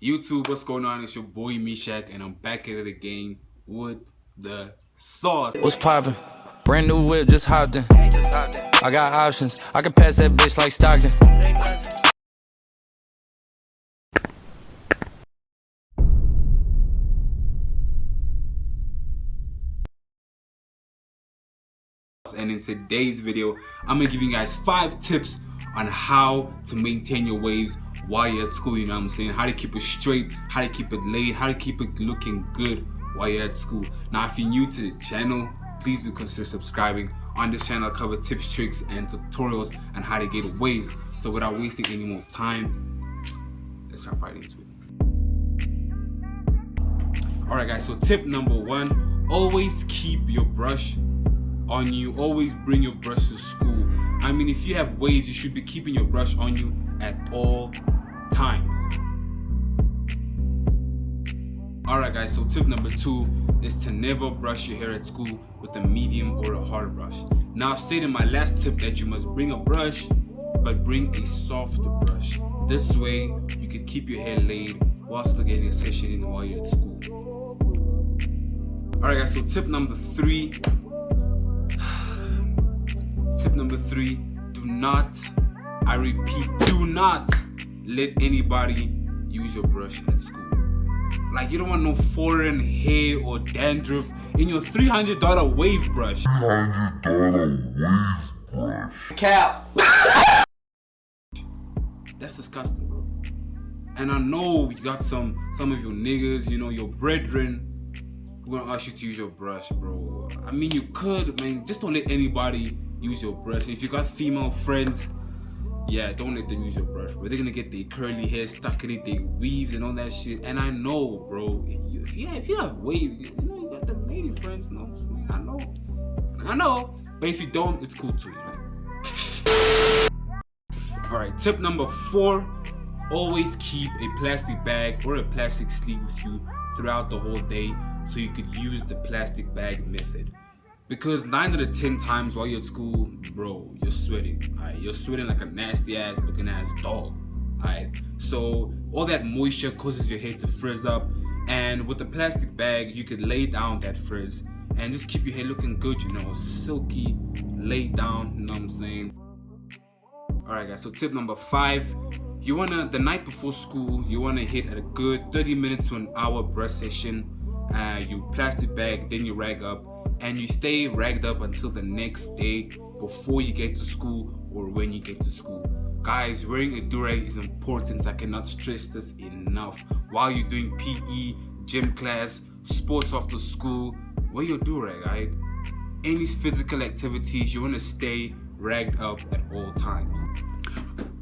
YouTube, what's going on? It's your boy Mishak, and I'm back at it again with the sauce. What's poppin'? Brand new whip, just hopped in. I got options, I can pass that bitch like Stockton. And in today's video, I'm gonna give you guys 5 tips on how to maintain your waves while you're at school. You know what I'm saying? How to keep it straight, how to keep it laid, how to keep it looking good while you're at school. Now, if you're new to the channel, please do consider subscribing. On this channel, I cover tips, tricks, and tutorials on how to get waves. So without wasting any more time, let's jump right into it. Alright guys, so tip number 1, always keep your brush on you. Always bring your brush to school. I mean, if you have waves, you should be keeping your brush on you at all times. Alright guys, so tip number 2 is to never brush your hair at school with a medium or a hard brush. Now, I've said in my last tip that you must bring a brush, but bring a soft brush. This way, you can keep your hair laid while still getting a session in while you're at school. Alright guys, so tip number 3. Tip number 3, do not, I repeat, do not let anybody use your brush at school. Like, you don't want no foreign hair or dandruff in your $300 wave brush. $300 wave brush. Cap. That's disgusting, bro. And I know you got some of your niggas, you know, your brethren, who gonna ask you to use your brush, bro. I mean, you could, man, just don't let anybody use your brush. And if you got female friends, yeah, don't let them use your brush, bro. They're gonna get their curly hair stuck in it, their weaves and all that shit. And I know, bro, if you have waves, you know, you got them lady friends, you know what I'm saying? I know. But if you don't, it's cool too, you know. Alright, tip number 4, always keep a plastic bag or a plastic sleeve with you throughout the whole day, so you could use the plastic bag method. Because 9 out of 10 times while you're at school, bro, you're sweating. Alright, you're sweating like a nasty ass looking ass dog. Alright, so all that moisture causes your hair to frizz up, and with the plastic bag, you could lay down that frizz and just keep your hair looking good, you know, silky, laid down, you know what I'm saying? Alright guys, so tip number 5, you wanna, the night before school, you wanna hit at a good 30 minutes to an hour brush session. You plastic bag, then you rag up, and you stay ragged up until the next day before you get to school or when you get to school. Guys, wearing a durag is important. I cannot stress this enough. While you're doing PE, gym class, sports after school, wear your durag, alright? Any physical activities, you want to stay ragged up at all times.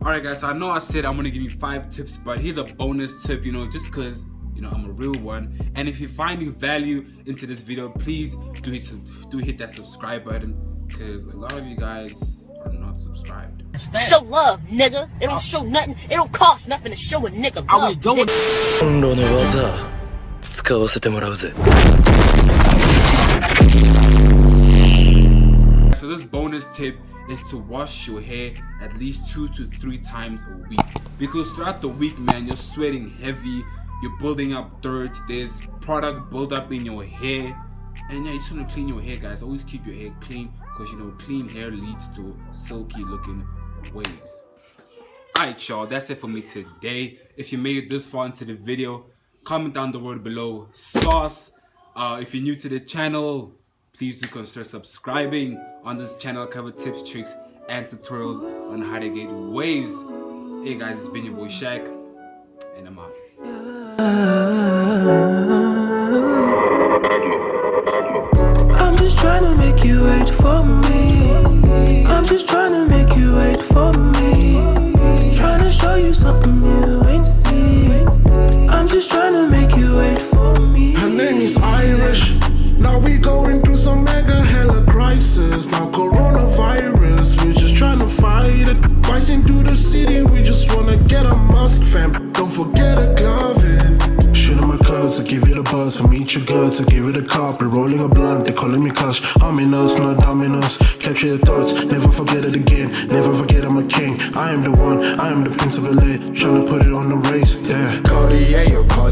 Alright guys, so I know I said I'm going to give you 5 tips, but here's a bonus tip, you know, just because, you know, I'm a real one. And if you're finding value into this video, please do hit that subscribe button, because a lot of you guys are not subscribed. Show love, nigga. It don't show nothing. It don't cost nothing to show a nigga love. Are we doing? So this bonus tip is to wash your hair at least 2 to 3 times a week, because throughout the week, man, you're sweating heavy. You're building up dirt, there's product buildup in your hair, and yeah, you just want to clean your hair, guys. Always keep your hair clean, because you know, clean hair leads to silky looking waves. Alright y'all, that's it for me today. If you made it this far into the video, comment down the word below sauce. If you're new to the channel, please do consider subscribing. On this channel, I cover tips, tricks, and tutorials on how to get waves. Hey guys, it's been your boy Shaq, and I'm out. I'm just trying to make you wait for me. I'm just trying to make you wait for me. Trying to show you something you ain't seen. I'm just trying to make you wait for me. Her name is Irish. Now we going through some mega hella crisis. Now coronavirus, we just trying to fight it. Rising through the city, we just wanna get a mask, fam. Don't forget a glove in. Shooting my curves, I give you the buzz. From each your guts, I give it a carpet. Rolling a blunt, they calling me cuss. Ominous, not dominous. Capture your thoughts, never forget it again. Never forget I'm a king. I am the one, I am the prince of LA. Trying to put it on the race, yeah. Caught Cartier, your car